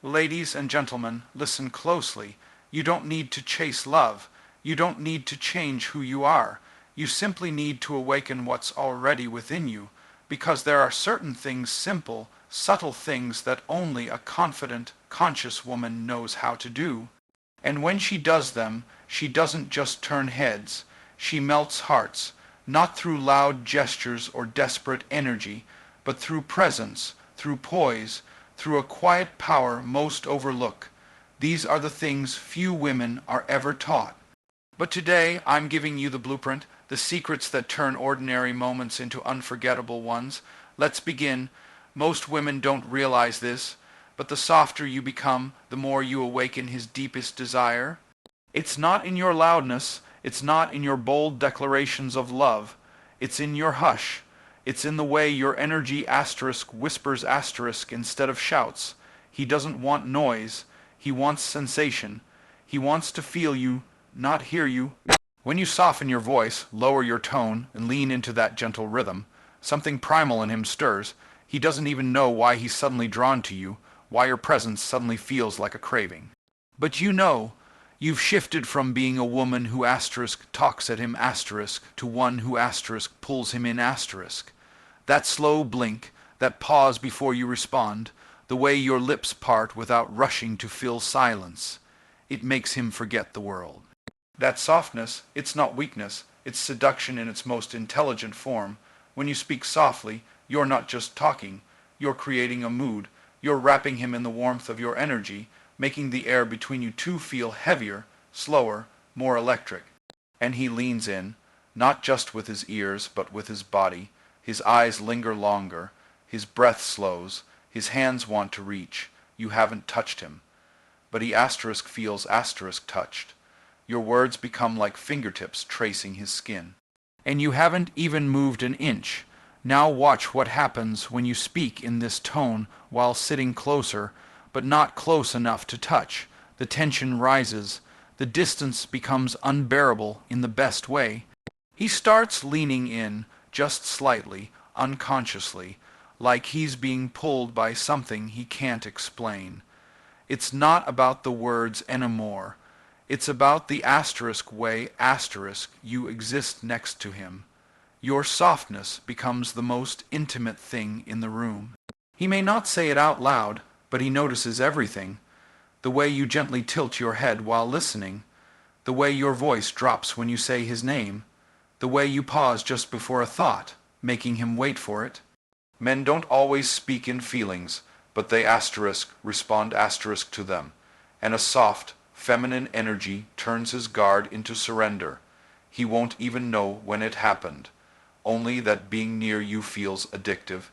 Ladies and gentlemen, listen closely. You don't need to chase love. You don't need to change who you are. You simply need to awaken what's already within you, because there are certain things, simple, subtle things that only a confident, conscious woman knows how to do. And when she does them, she doesn't just turn heads. She melts hearts, not through loud gestures or desperate energy, but through presence, through poise, through a quiet power most overlook. These are the things few women are ever taught. But today I'm giving you the blueprint, the secrets that turn ordinary moments into unforgettable ones. Let's begin. Most women don't realize this, but the softer you become, the more you awaken his deepest desire. It's not in your loudness, it's not in your bold declarations of love, it's in your hush. It's in the way your energy whispers instead of shouts. He doesn't want noise. He wants sensation. He wants to feel you, not hear you. When you soften your voice, lower your tone, and lean into that gentle rhythm, something primal in him stirs. He doesn't even know why he's suddenly drawn to you, why your presence suddenly feels like a craving. But you know, you've shifted from being a woman who talks at him to one who pulls him in . That slow blink, that pause before you respond, the way your lips part without rushing to fill silence, it makes him forget the world. That softness, it's not weakness, it's seduction in its most intelligent form. When you speak softly, you're not just talking, you're creating a mood, you're wrapping him in the warmth of your energy, making the air between you two feel heavier, slower, more electric. And he leans in, not just with his ears, but with his body. His eyes linger longer, his breath slows, his hands want to reach. You haven't touched him, but he feels touched. Your words become like fingertips tracing his skin. And you haven't even moved an inch. Now watch what happens when you speak in this tone while sitting closer, but not close enough to touch. The tension rises. The distance becomes unbearable in the best way. He starts leaning in, just slightly, unconsciously, like he's being pulled by something he can't explain. It's not about the words anymore. It's about the way you exist next to him. Your softness becomes the most intimate thing in the room. He may not say it out loud, but he notices everything. The way you gently tilt your head while listening, the way your voice drops when you say his name, the way you pause just before a thought, making him wait for it. Men don't always speak in feelings, but they respond to them, and a soft, feminine energy turns his guard into surrender. He won't even know when it happened, only that being near you feels addictive.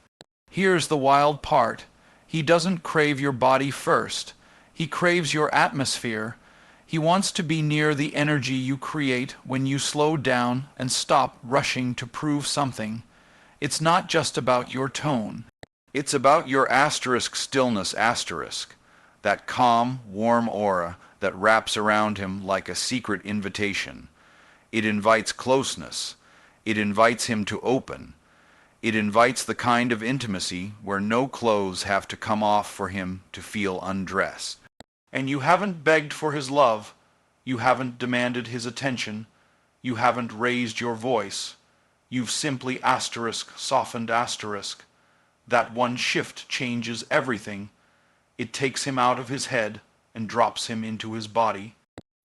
Here's the wild part. He doesn't crave your body first. He craves your atmosphere. He wants to be near the energy you create when you slow down and stop rushing to prove something. It's not just about your tone. It's about your stillness that calm, warm aura that wraps around him like a secret invitation. It invites closeness. It invites him to open. It invites the kind of intimacy where no clothes have to come off for him to feel undressed. And you haven't begged for his love. You haven't demanded his attention. You haven't raised your voice. You've simply softened . That one shift changes everything. It takes him out of his head and drops him into his body.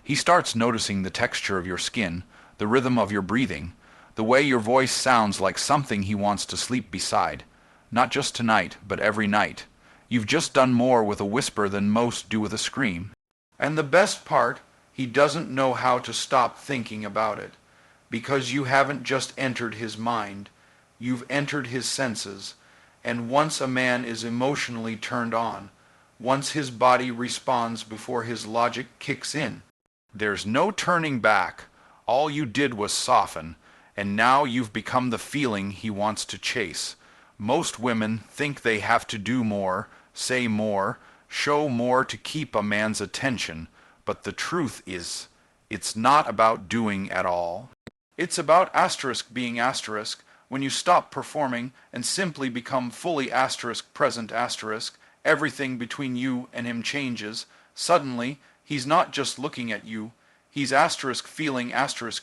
He starts noticing the texture of your skin, the rhythm of your breathing, the way your voice sounds like something he wants to sleep beside. Not just tonight, but every night. You've just done more with a whisper than most do with a scream. And the best part, he doesn't know how to stop thinking about it. Because you haven't just entered his mind, you've entered his senses. And once a man is emotionally turned on, once his body responds before his logic kicks in, there's no turning back. All you did was soften, and now you've become the feeling he wants to chase. Most women think they have to do more, say more, show more to keep a man's attention, but the truth is, it's not about doing at all. It's about being when you stop performing and simply become fully present . Everything between you and him changes. Suddenly, he's not just looking at you, he's feeling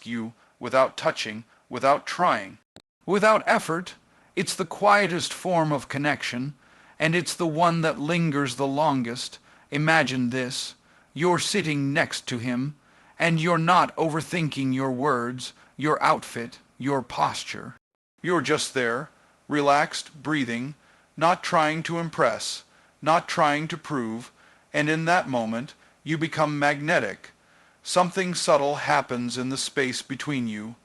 you without touching, without trying, without effort. It's the quietest form of connection, and it's the one that lingers the longest. Imagine this. You're sitting next to him, and you're not overthinking your words, your outfit, your posture. You're just there, relaxed, breathing, not trying to impress, not trying to prove, and in that moment you become magnetic. Something subtle happens in the space between you.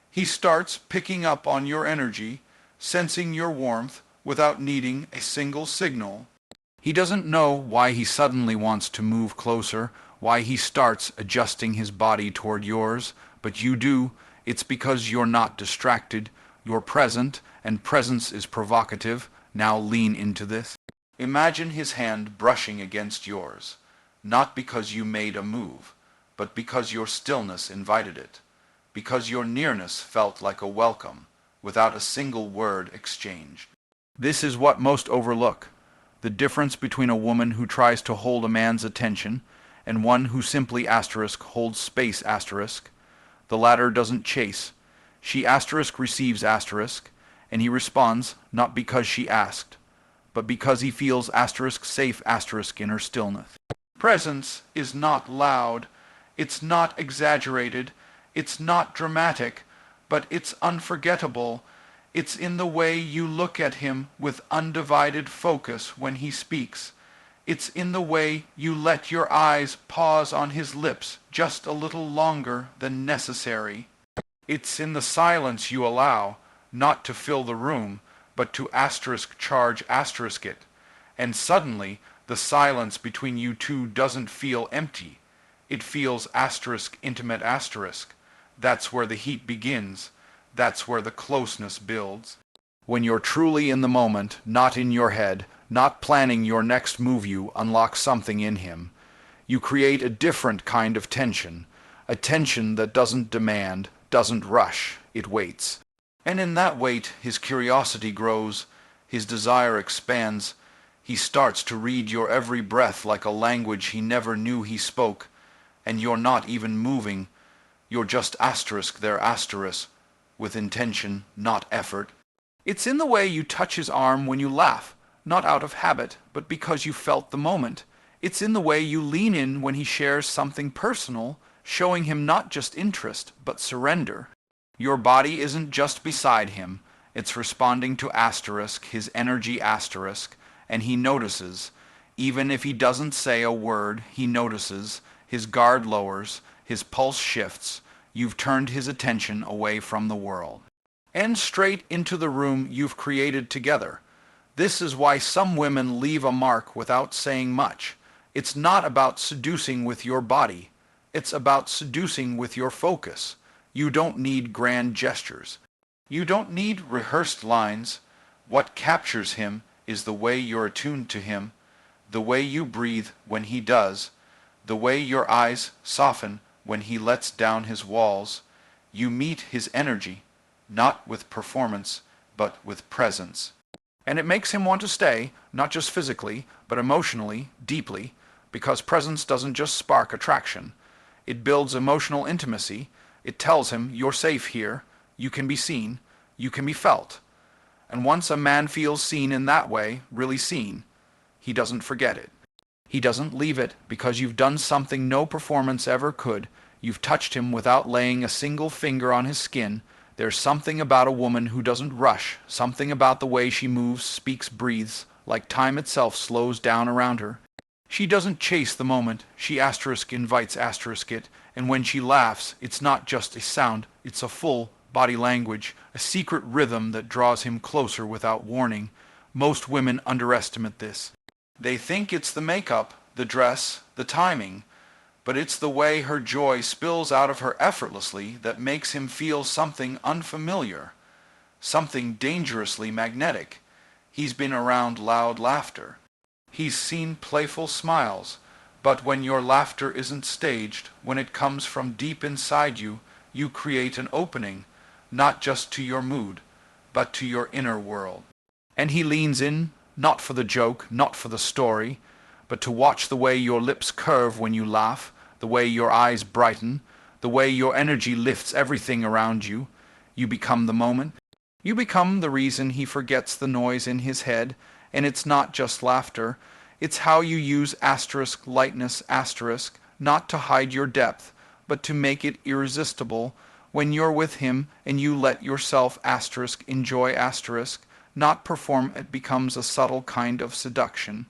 He starts picking up on your energy, sensing your warmth without needing a single signal. He doesn't know why he suddenly wants to move closer, why he starts adjusting his body toward yours, but you do. It's because you're not distracted, you're present, and presence is provocative. Now lean into this. Imagine his hand brushing against yours, not because you made a move, but because your stillness invited it, because your nearness felt like a welcome, without a single word exchanged. This is what most overlook, the difference between a woman who tries to hold a man's attention and one who simply holds space. The latter doesn't chase. She receives and he responds not because she asked, but because he feels safe in her stillness. Presence is not loud, it's not exaggerated, it's not dramatic, but it's unforgettable. It's in the way you look at him with undivided focus when he speaks. It's in the way you let your eyes pause on his lips just a little longer than necessary. It's in the silence you allow, not to fill the room, but to charge it. And suddenly, the silence between you two doesn't feel empty. It feels intimate. That's where the heat begins. That's where the closeness builds. When you're truly in the moment, not in your head, not planning your next move, you unlock something in him. You create a different kind of tension, a tension that doesn't demand, doesn't rush, it waits. And in that wait, his curiosity grows, his desire expands. He starts to read your every breath like a language he never knew he spoke, and you're not even moving. You're just with intention, not effort. It's in the way you touch his arm when you laugh, not out of habit, but because you felt the moment. It's in the way you lean in when he shares something personal, showing him not just interest, but surrender. Your body isn't just beside him, it's responding to his energy and he notices. Even if he doesn't say a word, he notices. His guard lowers, his pulse shifts. You've turned his attention away from the world and straight into the room you've created together. This is why some women leave a mark without saying much. It's not about seducing with your body. It's about seducing with your focus. You don't need grand gestures. You don't need rehearsed lines. What captures him is the way you're attuned to him, the way you breathe when he does, the way your eyes soften when he lets down his walls. You meet his energy, not with performance, but with presence. And it makes him want to stay, not just physically, but emotionally, deeply, because presence doesn't just spark attraction. It builds emotional intimacy. It tells him you're safe here, you can be seen, you can be felt. And once a man feels seen in that way, really seen, he doesn't forget it. He doesn't leave it because you've done something no performance ever could. You've touched him without laying a single finger on his skin. There's something about a woman who doesn't rush, something about the way she moves, speaks, breathes, like time itself slows down around her. She doesn't chase the moment, she invites it, and when she laughs, it's not just a sound, it's a full body language, a secret rhythm that draws him closer without warning. Most women underestimate this. They think it's the makeup, the dress, the timing, but it's the way her joy spills out of her effortlessly that makes him feel something unfamiliar, something dangerously magnetic. He's been around loud laughter. He's seen playful smiles, but when your laughter isn't staged, when it comes from deep inside you, you create an opening, not just to your mood, but to your inner world. And he leans in, not for the joke, not for the story, but to watch the way your lips curve when you laugh, the way your eyes brighten, the way your energy lifts everything around you. You become the moment. You become the reason he forgets the noise in his head, and it's not just laughter. It's how you use asterisk lightness asterisk, not to hide your depth, but to make it irresistible when you're with him and you let yourself asterisk enjoy asterisk, not perform. It becomes a subtle kind of seduction.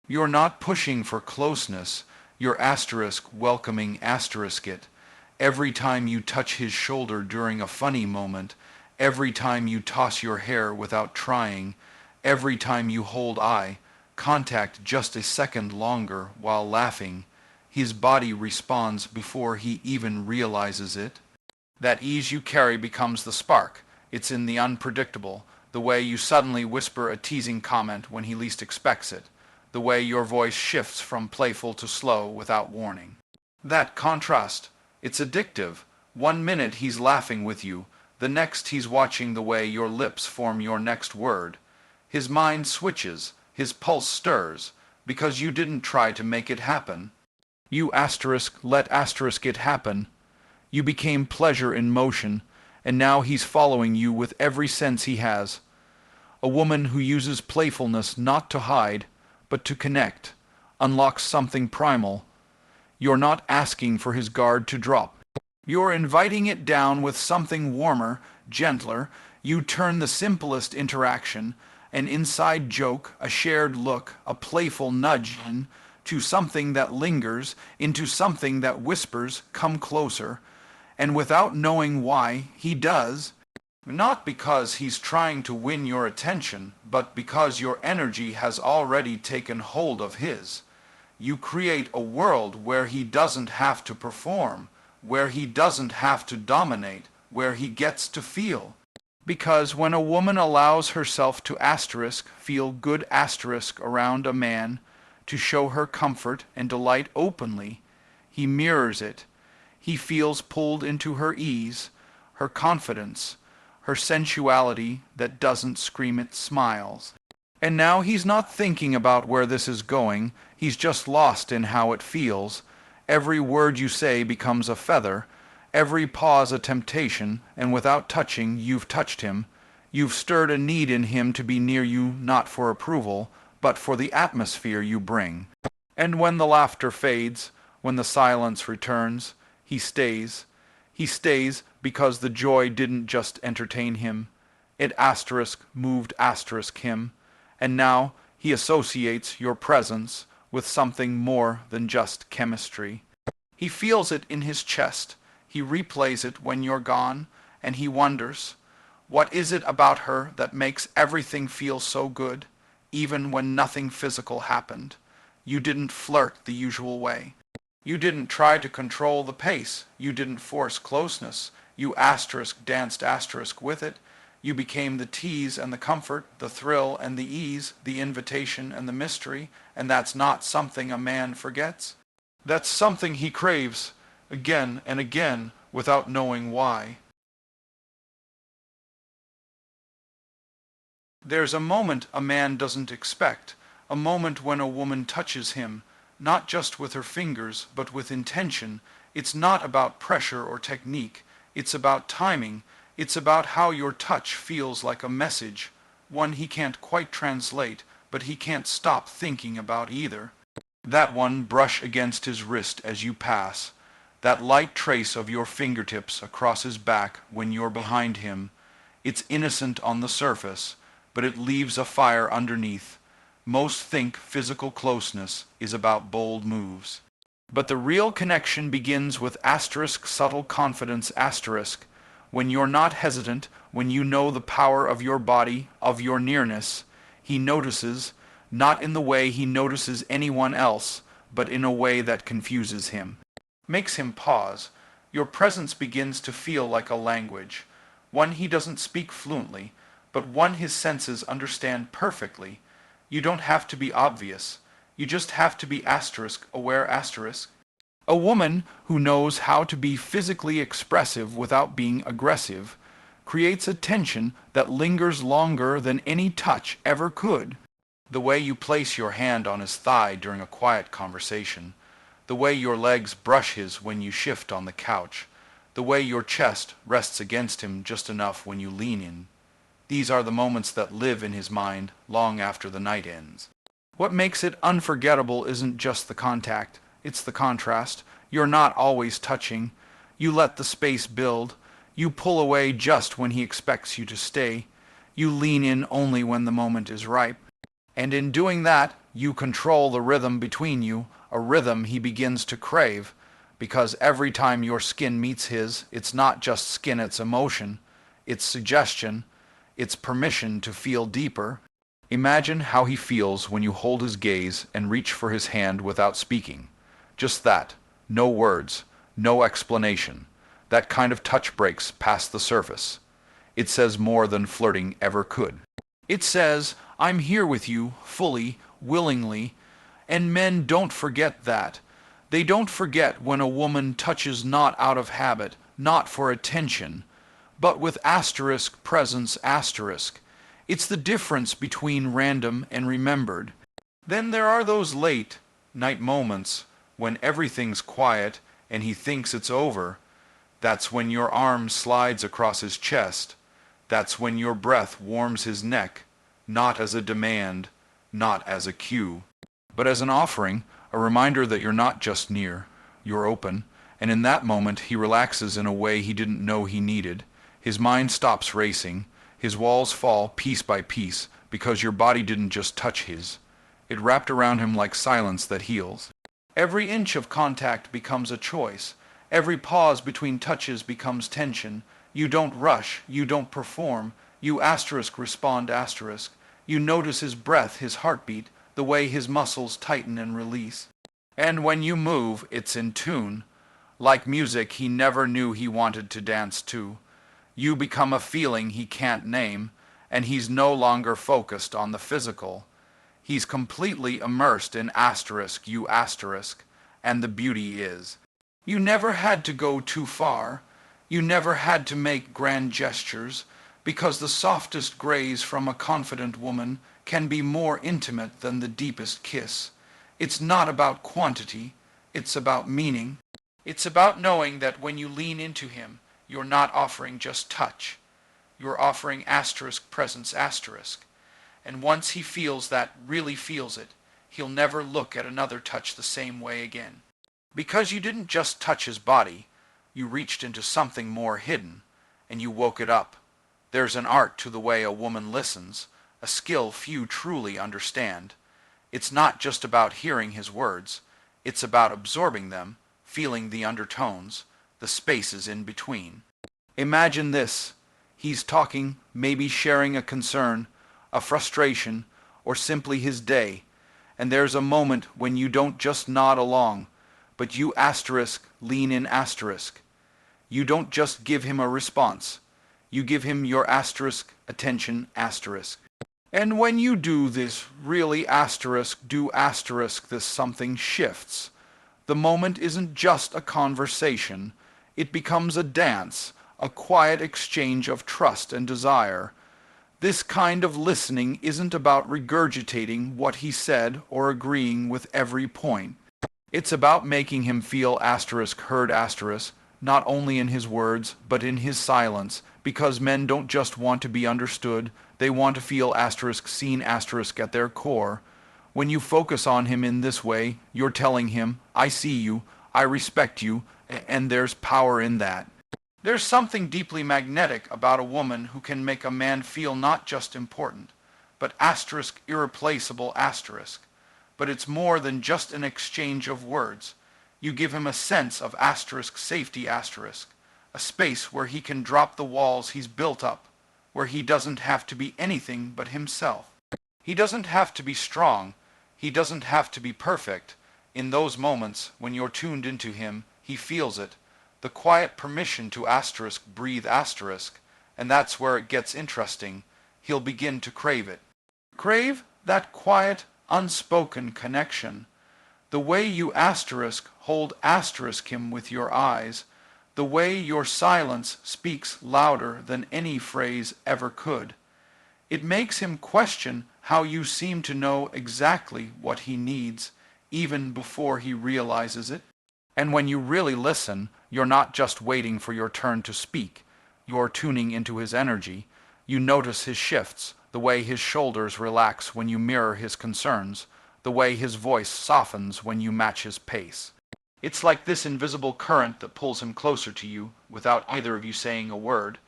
You're not pushing for closeness, you're asterisk welcoming asterisk it. Every time you touch his shoulder during a funny moment, every time you toss your hair without trying, every time you hold eye contact just a second longer while laughing, his body responds before he even realizes it. That ease you carry becomes the spark. It's in the unpredictable, the way you suddenly whisper a teasing comment when he least expects it, the way your voice shifts from playful to slow without warning. That contrast, it's addictive. 1 minute he's laughing with you, the next he's watching the way your lips form your next word. His mind switches, his pulse stirs, because you didn't try to make it happen. You asterisk let asterisk it happen. You became pleasure in motion, and now he's following you with every sense he has. A woman who uses playfulness not to hide, but to connect, unlocks something primal. You're not asking for his guard to drop. You're inviting it down with something warmer, gentler. You turn the simplest interaction, an inside joke, a shared look, a playful nudge into something that lingers, into something that whispers, "Come closer." And without knowing why, he does. Not because he's trying to win your attention, but because your energy has already taken hold of his. You create a world where he doesn't have to perform, where he doesn't have to dominate, where he gets to feel. Because when a woman allows herself to asterisk feel good asterisk around a man, to show her comfort and delight openly, he mirrors it. He feels pulled into her ease, her confidence, her sensuality that doesn't scream, it smiles. And now he's not thinking about where this is going, he's just lost in how it feels. Every word you say becomes a feather, every pause a temptation, and without touching, you've touched him. You've stirred a need in him to be near you, not for approval, but for the atmosphere you bring. And when the laughter fades, when the silence returns, he stays. He stays because the joy didn't just entertain him. It asterisk moved asterisk him. And now he associates your presence with something more than just chemistry. He feels it in his chest. He replays it when you're gone, and he wonders, what is it about her that makes everything feel so good, even when nothing physical happened? You didn't flirt the usual way. You didn't try to control the pace. You didn't force closeness. You asterisk danced asterisk with it. You became the tease and the comfort, the thrill and the ease, the invitation and the mystery, and that's not something a man forgets. That's something he craves again and again without knowing why. There's a moment a man doesn't expect, a moment when a woman touches him, not just with her fingers, but with intention. It's not about pressure or technique. It's about timing. It's about how your touch feels like a message, one he can't quite translate, but he can't stop thinking about either. That one brush against his wrist as you pass, that light trace of your fingertips across his back when you're behind him. It's innocent on the surface, but it leaves a fire underneath. Most think physical closeness is about bold moves. But the real connection begins with asterisk subtle confidence asterisk, when you're not hesitant, when you know the power of your body, of your nearness. He notices, not in the way he notices anyone else, but in a way that confuses him. Makes him pause. Your presence begins to feel like a language, one he doesn't speak fluently, but one his senses understand perfectly. You don't have to be obvious. You just have to be asterisk aware asterisk. A woman who knows how to be physically expressive without being aggressive creates a tension that lingers longer than any touch ever could. The way you place your hand on his thigh during a quiet conversation, the way your legs brush his when you shift on the couch, the way your chest rests against him just enough when you lean in. These are the moments that live in his mind long after the night ends. What makes it unforgettable isn't just the contact, it's the contrast. You're not always touching. You let the space build. You pull away just when he expects you to stay. You lean in only when the moment is ripe. And in doing that, you control the rhythm between you, a rhythm he begins to crave, because every time your skin meets his, it's not just skin, it's emotion, it's suggestion, it's permission to feel deeper. Imagine how he feels when you hold his gaze and reach for his hand without speaking. Just that. No words. No explanation. That kind of touch breaks past the surface. It says more than flirting ever could. It says, I'm here with you, fully, willingly, and men don't forget that. They don't forget when a woman touches not out of habit, not for attention, but with asterisk presence asterisk. It's the difference between random and remembered. Then there are those late night moments when everything's quiet and he thinks it's over. That's when your arm slides across his chest. That's when your breath warms his neck, not as a demand, not as a cue, but as an offering, a reminder that you're not just near, you're open, and in that moment he relaxes in a way he didn't know he needed. His mind stops racing, his walls fall piece by piece, because your body didn't just touch his. It wrapped around him like silence that heals. Every inch of contact becomes a choice. Every pause between touches becomes tension. You don't rush, you don't perform, you asterisk respond asterisk. You notice his breath, his heartbeat, the way his muscles tighten and release. And when you move, it's in tune, like music he never knew he wanted to dance to. You become a feeling he can't name, and he's no longer focused on the physical. He's completely immersed in asterisk, you asterisk, and the beauty is, you never had to go too far. You never had to make grand gestures, because the softest graze from a confident woman can be more intimate than the deepest kiss. It's not about quantity, it's about meaning. It's about knowing that when you lean into him, you're not offering just touch. You're offering asterisk presence asterisk. And once he feels that, really feels it, he'll never look at another touch the same way again. Because you didn't just touch his body, you reached into something more hidden, and you woke it up. There's an art to the way a woman listens, a skill few truly understand. It's not just about hearing his words, it's about absorbing them, feeling the undertones, the spaces in between. Imagine this. He's talking, maybe sharing a concern, a frustration, or simply his day, and there's a moment when you don't just nod along, but you asterisk lean in asterisk. You don't just give him a response. You give him your asterisk attention asterisk. And when you do this really asterisk do asterisk this something shifts. The moment isn't just a conversation. It becomes a dance, a quiet exchange of trust and desire. This kind of listening isn't about regurgitating what he said or agreeing with every point. It's about making him feel asterisk heard asterisk, not only in his words, but in his silence, because men don't just want to be understood, they want to feel asterisk seen asterisk at their core. When you focus on him in this way, you're telling him, I see you, I respect you, and there's power in that. There's something deeply magnetic about a woman who can make a man feel not just important, but asterisk irreplaceable asterisk. But it's more than just an exchange of words. You give him a sense of asterisk safety asterisk, a space where he can drop the walls he's built up, where he doesn't have to be anything but himself. He doesn't have to be strong, he doesn't have to be perfect. In those moments, when you're tuned into him, he feels it, the quiet permission to asterisk breathe asterisk, and that's where it gets interesting. He'll begin to crave it. Crave that quiet, unspoken connection. The way you asterisk hold asterisk him with your eyes, the way your silence speaks louder than any phrase ever could. It makes him question how you seem to know exactly what he needs, even before he realizes it. And when you really listen, you're not just waiting for your turn to speak. You're tuning into his energy. You notice his shifts, the way his shoulders relax when you mirror his concerns, the way his voice softens when you match his pace. It's like this invisible current that pulls him closer to you without either of you saying a word.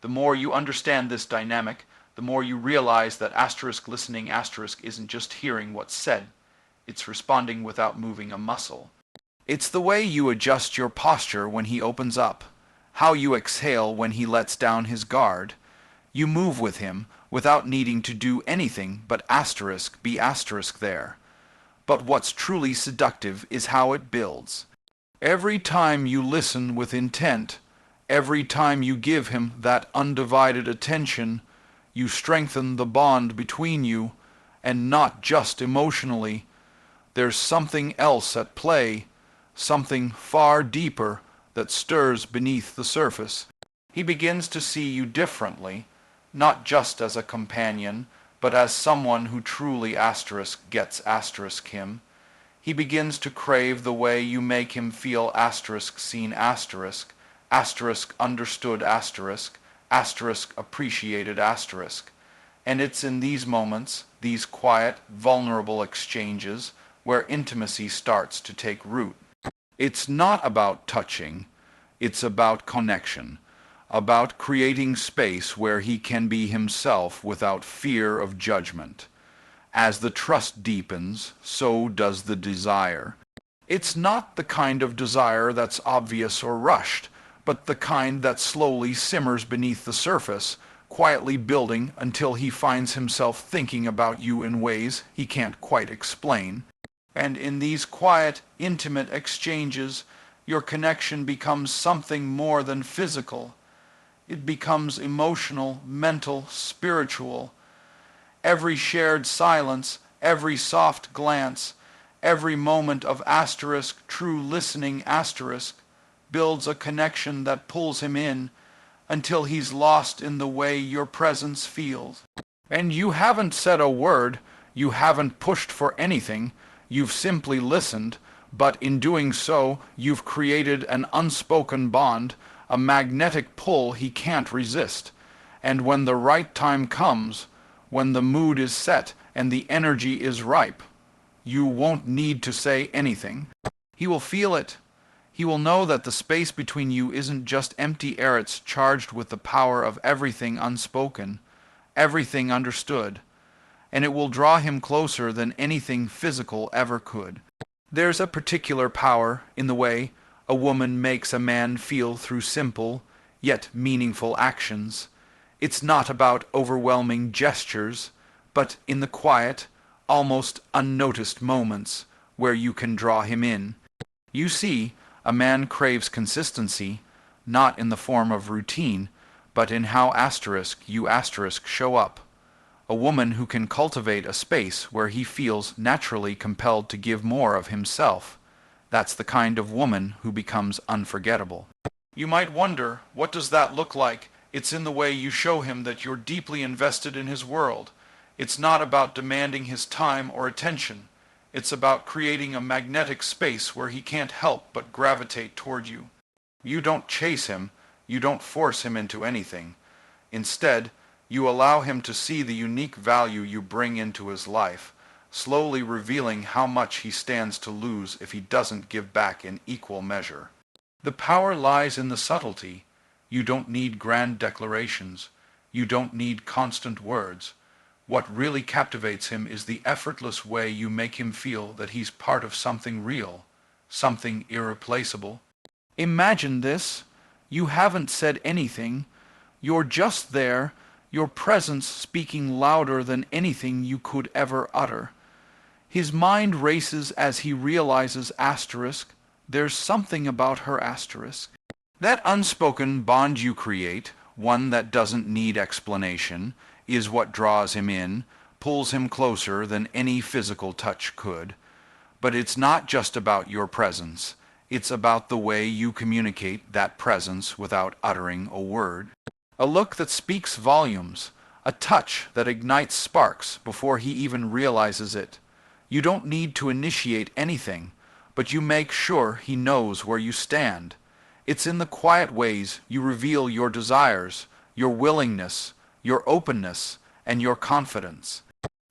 The more you understand this dynamic, the more you realize that listening isn't just hearing what's said, it's responding without moving a muscle. It's the way you adjust your posture when he opens up, how you exhale when he lets down his guard. You move with him without needing to do anything but be there. But what's truly seductive is how it builds. Every time you listen with intent, every time you give him that undivided attention, you strengthen the bond between you, and not just emotionally. There's something else at play, something far deeper that stirs beneath the surface. He begins to see you differently, not just as a companion, but as someone who truly gets him. He begins to crave the way you make him feel seen understood appreciated and it's in these moments, these quiet, vulnerable exchanges, where intimacy starts to take root. It's not about touching, it's about connection, about creating space where he can be himself without fear of judgment. As the trust deepens, so does the desire. It's not the kind of desire that's obvious or rushed, but the kind that slowly simmers beneath the surface, quietly building until he finds himself thinking about you in ways he can't quite explain. And in these quiet, intimate exchanges, your connection becomes something more than physical. It becomes emotional, mental, spiritual. Every shared silence, every soft glance, every moment of true listening builds a connection that pulls him in until he's lost in the way your presence feels. And you haven't said a word, you haven't pushed for anything, you've simply listened, but in doing so, you've created an unspoken bond, a magnetic pull he can't resist. And when the right time comes, when the mood is set and the energy is ripe, you won't need to say anything. He will feel it. He will know that the space between you isn't just empty air, it's charged with the power of everything unspoken, everything understood, and it will draw him closer than anything physical ever could. There's a particular power in the way a woman makes a man feel through simple, yet meaningful actions. It's not about overwhelming gestures, but in the quiet, almost unnoticed moments where you can draw him in. You see, a man craves consistency, not in the form of routine, but in how you show up. A woman who can cultivate a space where he feels naturally compelled to give more of himself. That's the kind of woman who becomes unforgettable. You might wonder, what does that look like? It's in the way you show him that you're deeply invested in his world. It's not about demanding his time or attention. It's about creating a magnetic space where he can't help but gravitate toward you. You don't chase him, you don't force him into anything. Instead, you allow him to see the unique value you bring into his life, slowly revealing how much he stands to lose if he doesn't give back in equal measure. The power lies in the subtlety. You don't need grand declarations. You don't need constant words. What really captivates him is the effortless way you make him feel that he's part of something real, something irreplaceable. Imagine this. You haven't said anything. You're just there, your presence speaking louder than anything you could ever utter. His mind races as he realizes there's something about her That unspoken bond you create, one that doesn't need explanation, is what draws him in, pulls him closer than any physical touch could. But it's not just about your presence. It's about the way you communicate that presence without uttering a word. A look that speaks volumes, a touch that ignites sparks before he even realizes it. You don't need to initiate anything, but you make sure he knows where you stand. It's in the quiet ways you reveal your desires, your willingness, your openness, and your confidence.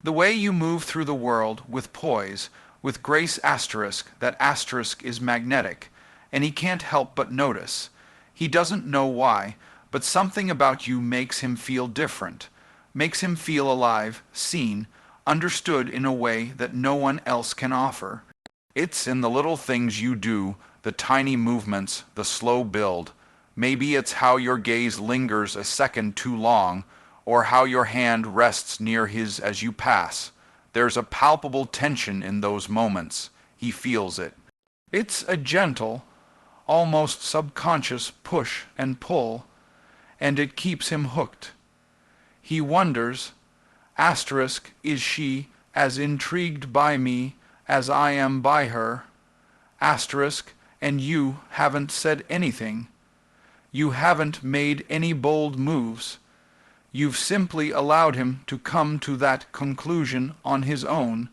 The way you move through the world with poise, with grace asterisk, that asterisk is magnetic, and he can't help but notice. He doesn't know why, but something about you makes him feel different, makes him feel alive, seen, understood in a way that no one else can offer. It's in the little things you do, the tiny movements, the slow build. Maybe it's how your gaze lingers a second too long, or how your hand rests near his as you pass. There's a palpable tension in those moments. He feels it. It's a gentle, almost subconscious push and pull, and it keeps him hooked. He wonders, asterisk, is she as intrigued by me as I am by her? Asterisk, and you haven't said anything. You haven't made any bold moves. You've simply allowed him to come to that conclusion on his own,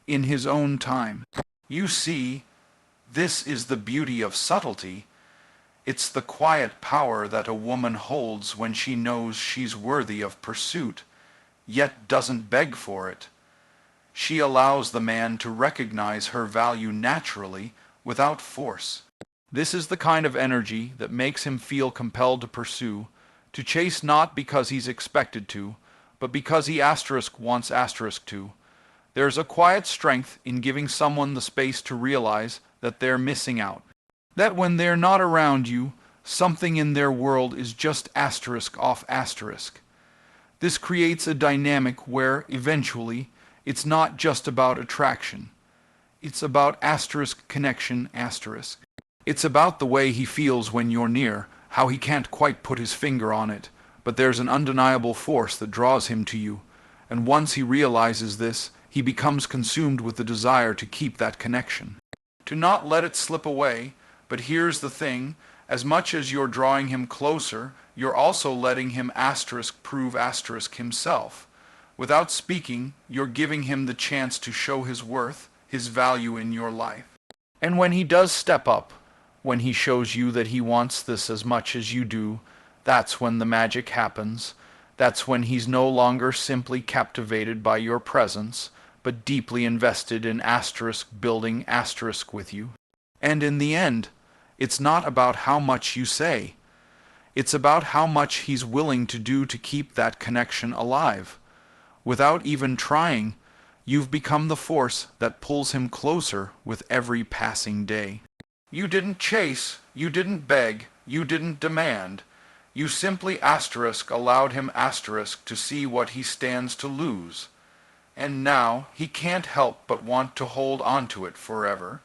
in his own time. You see, this is the beauty of subtlety. It's the quiet power that a woman holds when she knows she's worthy of pursuit, yet doesn't beg for it. She allows the man to recognize her value naturally, without force. This is the kind of energy that makes him feel compelled to pursue, to chase not because he's expected to, but because he asterisk wants asterisk to. There's a quiet strength in giving someone the space to realize that they're missing out. That when they're not around you, something in their world is just asterisk off asterisk. This creates a dynamic where, eventually, it's not just about attraction. It's about asterisk connection asterisk. It's about the way he feels when you're near, how he can't quite put his finger on it, but there's an undeniable force that draws him to you, and once he realizes this, he becomes consumed with the desire to keep that connection, to not let it slip away. But here's the thing, as much as you're drawing him closer, you're also letting him asterisk prove asterisk himself. Without speaking, you're giving him the chance to show his worth, his value in your life. And when he does step up, when he shows you that he wants this as much as you do, that's when the magic happens. That's when he's no longer simply captivated by your presence, but deeply invested in asterisk building asterisk with you. And in the end, it's not about how much you say. It's about how much he's willing to do to keep that connection alive. Without even trying, you've become the force that pulls him closer with every passing day. You didn't chase, you didn't beg, you didn't demand. You simply asterisk allowed him asterisk to see what he stands to lose. And now he can't help but want to hold on to it forever.